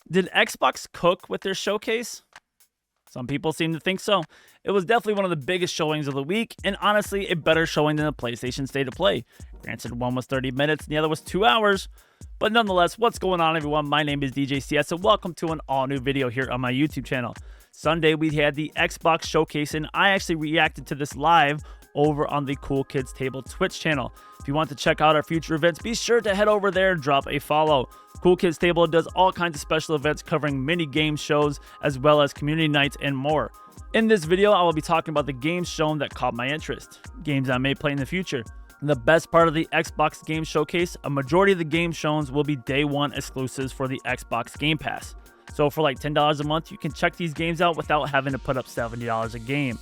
Did Xbox cook with their showcase? Some people seem to think so. It was definitely one of the biggest showings of the week, and honestly, a better showing than the PlayStation State of Play. Granted, one was 30 minutes and the other was 2 hours. But nonetheless, what's going on, everyone? My name is DJ CS, and welcome to an all-new video here on my YouTube channel. Sunday, we had the Xbox Showcase, and I actually reacted to this live over on the Cool Kids Table Twitch channel. If you want to check out our future events, be sure to head over there and drop a follow. Cool Kids Table does all kinds of special events covering mini game shows as well as community nights and more. In this video, I will be talking about the games shown that caught my interest, games I may play in the future. The best part of the Xbox Game Showcase, a majority of the games shown will be day one exclusives for the Xbox Game Pass. So for like $10 a month, you can check these games out without having to put up $70 a game.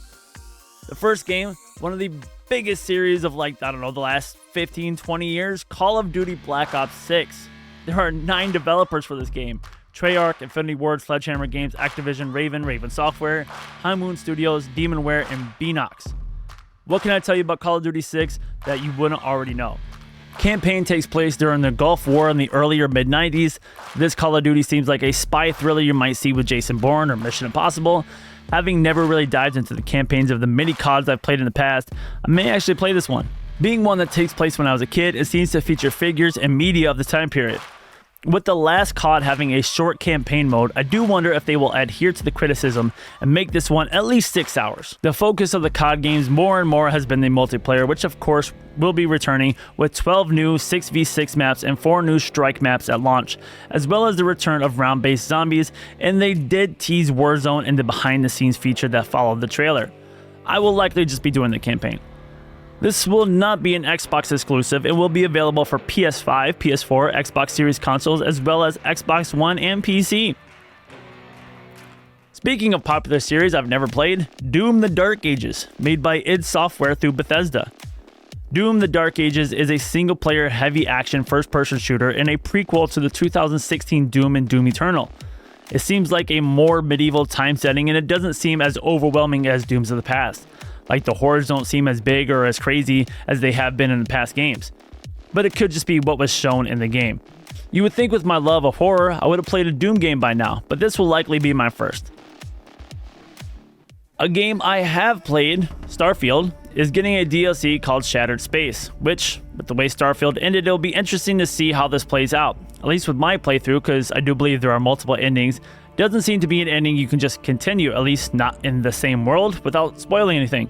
The first game, one of the biggest series of the last 15-20 years, Call of Duty Black Ops 6. There are 9 developers for this game. Treyarch, Infinity Ward, Sledgehammer Games, Activision, Raven Software, High Moon Studios, Demonware, and Beanox. What can I tell you about Call of Duty 6 that you wouldn't already know? Campaign takes place during the Gulf War in the earlier mid-90s. This Call of Duty seems like a spy thriller you might see with Jason Bourne or Mission Impossible. Having never really dived into the campaigns of the many CODs I've played in the past, I may actually play this one. Being one that takes place when I was a kid, it seems to feature figures and media of the time period. With the last COD having a short campaign mode, I do wonder if they will adhere to the criticism and make this one at least 6 hours. The focus of the COD games more and more has been the multiplayer, which of course will be returning with 12 new 6v6 maps and 4 new strike maps at launch, as well as the return of round-based zombies, and they did tease Warzone in the behind-the-scenes feature that followed the trailer. I will likely just be doing the campaign. This will not be an Xbox exclusive. It will be available for PS5, PS4, Xbox Series consoles, as well as Xbox One and PC. Speaking of popular series I've never played, Doom: The Dark Ages, made by id Software through Bethesda. Doom: The Dark Ages is a single-player heavy-action first-person shooter and a prequel to the 2016 Doom and Doom Eternal. It seems like a more medieval time setting, and it doesn't seem as overwhelming as Dooms of the past. Like the horrors don't seem as big or as crazy as they have been in the past games. But it could just be what was shown in the game. You would think with my love of horror, I would have played a Doom game by now, but this will likely be my first. A game I have played, Starfield, is getting a DLC called Shattered Space, which, with the way Starfield ended, it'll be interesting to see how this plays out. At least with my playthrough, because I do believe there are multiple endings. Doesn't seem to be an ending you can just continue, at least not in the same world, without spoiling anything.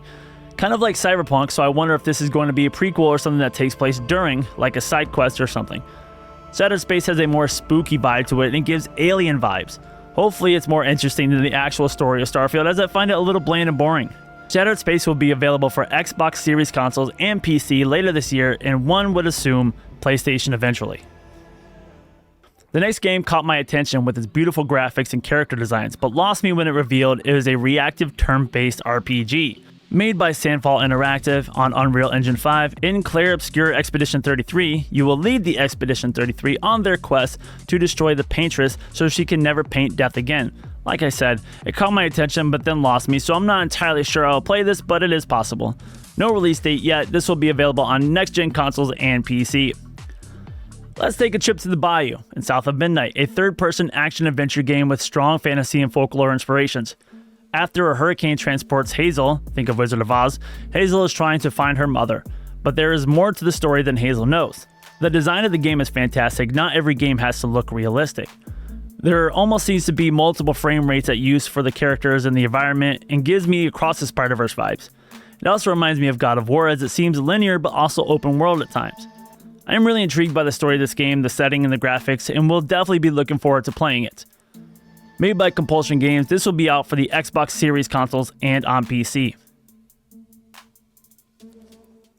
Kind of like Cyberpunk, so I wonder if this is going to be a prequel or something that takes place during, like a side quest or something. Shattered Space has a more spooky vibe to it, and it gives alien vibes. Hopefully it's more interesting than the actual story of Starfield, as I find it a little bland and boring. Shattered Space will be available for Xbox Series consoles and PC later this year, and one would assume PlayStation eventually. The next game caught my attention with its beautiful graphics and character designs, but lost me when it revealed it was a reactive turn-based RPG. Made by Sandfall Interactive on Unreal Engine 5, in Clair Obscur Expedition 33, you will lead the Expedition 33 on their quest to destroy the Paintress so she can never paint death again. Like I said, it caught my attention but then lost me, so I'm not entirely sure I'll play this, but it is possible. No release date yet, this will be available on next-gen consoles and PC. Let's take a trip to the Bayou in South of Midnight, a third-person action-adventure game with strong fantasy and folklore inspirations. After a hurricane transports Hazel, think of Wizard of Oz, Hazel is trying to find her mother. But there is more to the story than Hazel knows. The design of the game is fantastic, not every game has to look realistic. There almost seems to be multiple frame rates at use for the characters and the environment, and gives me Across the Spider-Verse vibes. It also reminds me of God of War, as it seems linear but also open world at times. I am really intrigued by the story of this game, the setting, and the graphics, and will definitely be looking forward to playing it. Made by Compulsion Games, this will be out for the Xbox Series consoles and on PC.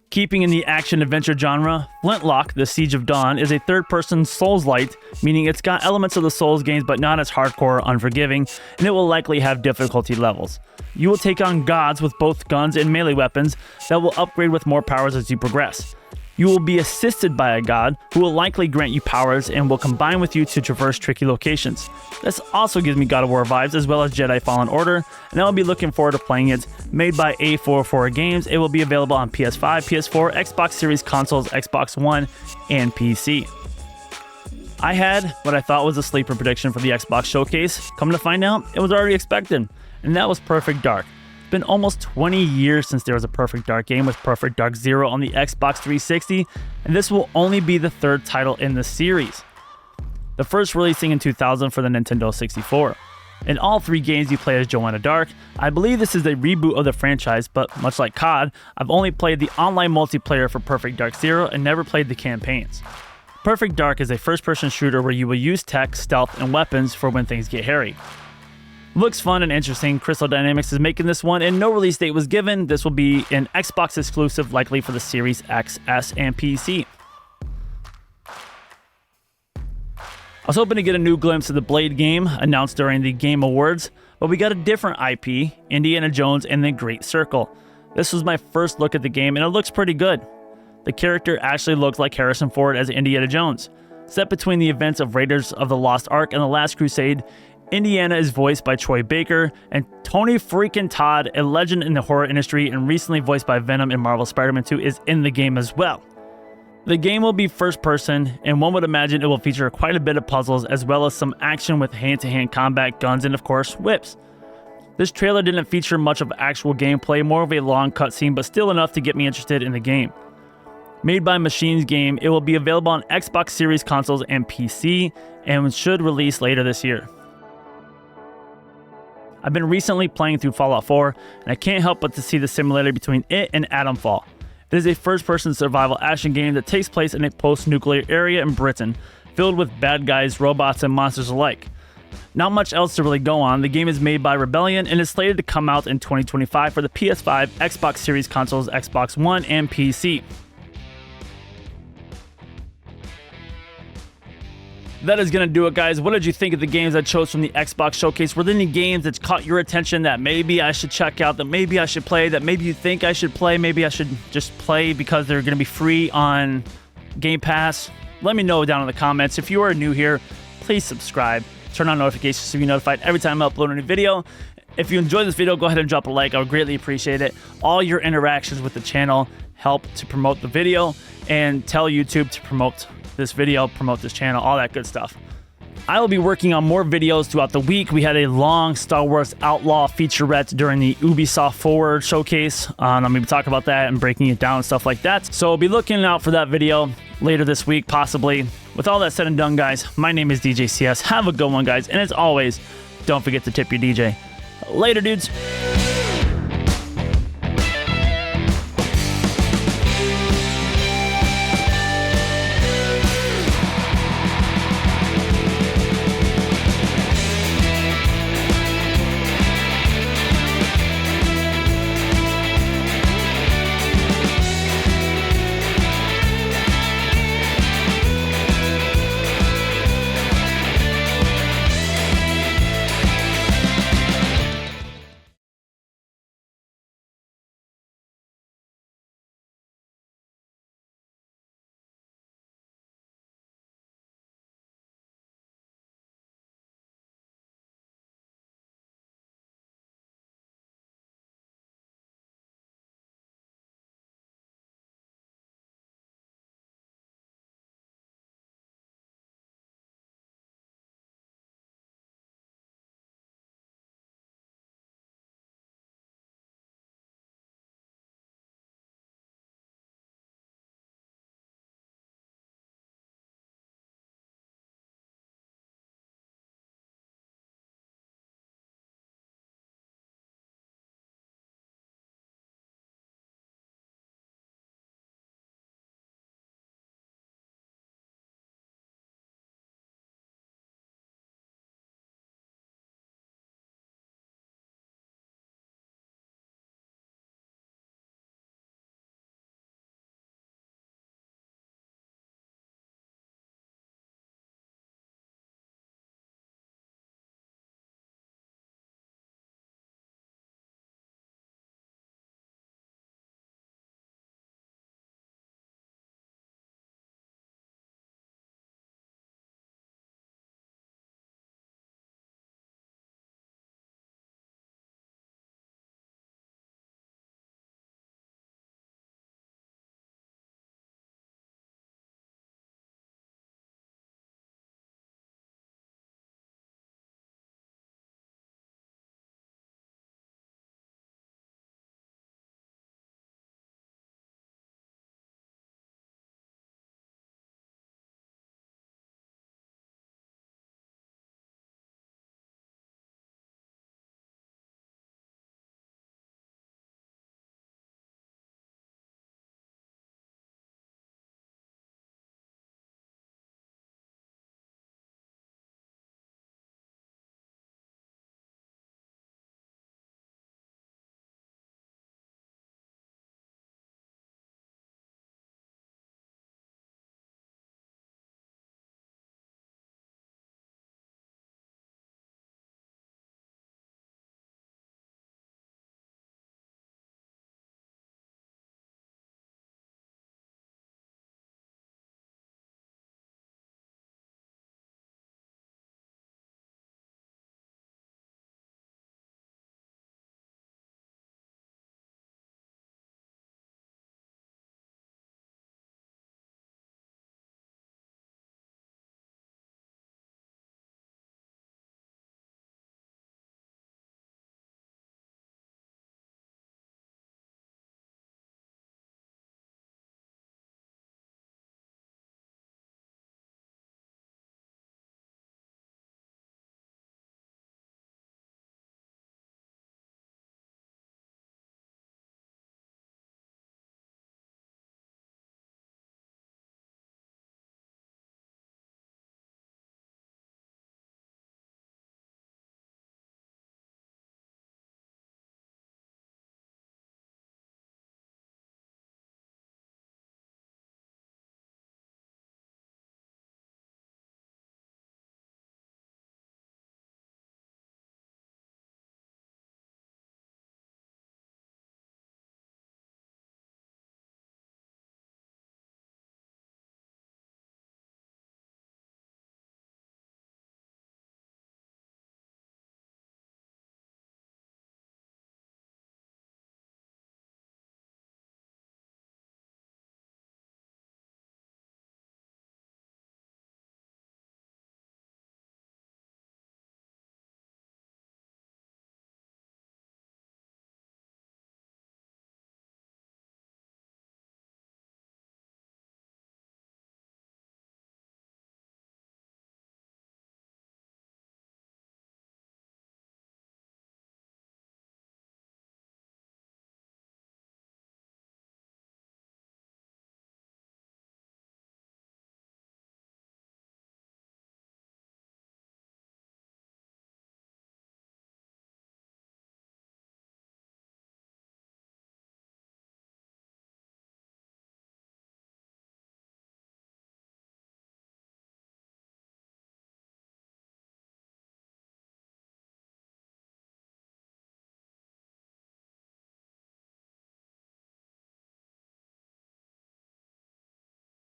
Keeping in the action-adventure genre, Flintlock: The Siege of Dawn is a third-person Souls-light, meaning it's got elements of the Souls games but not as hardcore or unforgiving, and it will likely have difficulty levels. You will take on gods with both guns and melee weapons that will upgrade with more powers as you progress. You will be assisted by a god who will likely grant you powers and will combine with you to traverse tricky locations. This also gives me God of War vibes, as well as Jedi Fallen Order, and I will be looking forward to playing it. Made by A44 Games, it will be available on PS5, PS4, Xbox Series consoles, Xbox One, and PC. I had what I thought was a sleeper prediction for the Xbox Showcase. Come to find out, it was already expected, and that was Perfect Dark. It's been almost 20 years since there was a Perfect Dark game with Perfect Dark Zero on the Xbox 360, and this will only be the third title in the series. The first releasing in 2000 for the Nintendo 64. In all three games, you play as Joanna Dark. I believe this is a reboot of the franchise, but much like COD, I've only played the online multiplayer for Perfect Dark Zero and never played the campaigns. Perfect Dark is a first-person shooter where you will use tech, stealth, and weapons for when things get hairy. Looks fun and interesting. Crystal Dynamics is making this one, and no release date was given. This will be an Xbox exclusive, likely for the Series X, S, and PC. I was hoping to get a new glimpse of the Blade game announced during the Game Awards, but we got a different IP, Indiana Jones and the Great Circle. This was my first look at the game, and it looks pretty good. The character actually looks like Harrison Ford as Indiana Jones. Set between the events of Raiders of the Lost Ark and The Last Crusade, Indiana is voiced by Troy Baker, and Tony freaking Todd, a legend in the horror industry and recently voiced by Venom in Marvel Spider-Man 2, is in the game as well. The game will be first person, and one would imagine it will feature quite a bit of puzzles as well as some action with hand-to-hand combat, guns, and of course, whips. This trailer didn't feature much of actual gameplay, more of a long cutscene, but still enough to get me interested in the game. Made by Machines Game, it will be available on Xbox Series consoles and PC, and should release later this year. I've been recently playing through Fallout 4, and I can't help but to see the similarity between it and Atomfall. It is a first-person survival action game that takes place in a post-nuclear area in Britain, filled with bad guys, robots, and monsters alike. Not much else to really go on. The game is made by Rebellion and is slated to come out in 2025 for the PS5, Xbox Series consoles, Xbox One, and PC. That is going to do it, guys. What did you think of the games I chose from the Xbox Showcase? Were there any games that caught your attention that maybe I should check out, that maybe I should play, that maybe you think I should play, maybe I should just play because they're going to be free on Game Pass? Let me know down in the comments. If you are new here, please subscribe. Turn on notifications so you're notified every time I upload a new video. If you enjoyed this video, go ahead and drop a like. I would greatly appreciate it. All your interactions with the channel help to promote the video and tell YouTube to promote this video, promote this channel, all that good stuff. I will be working on more videos throughout the week. We had a long Star Wars Outlaw featurette during the Ubisoft Forward showcase. I'm going to be talking about that and breaking it down and stuff like that. So be looking out for that video later this week, possibly. With all that said and done, guys, my name is DJ CS. Have a good one, guys. And as always, don't forget to tip your DJ. Later, dudes.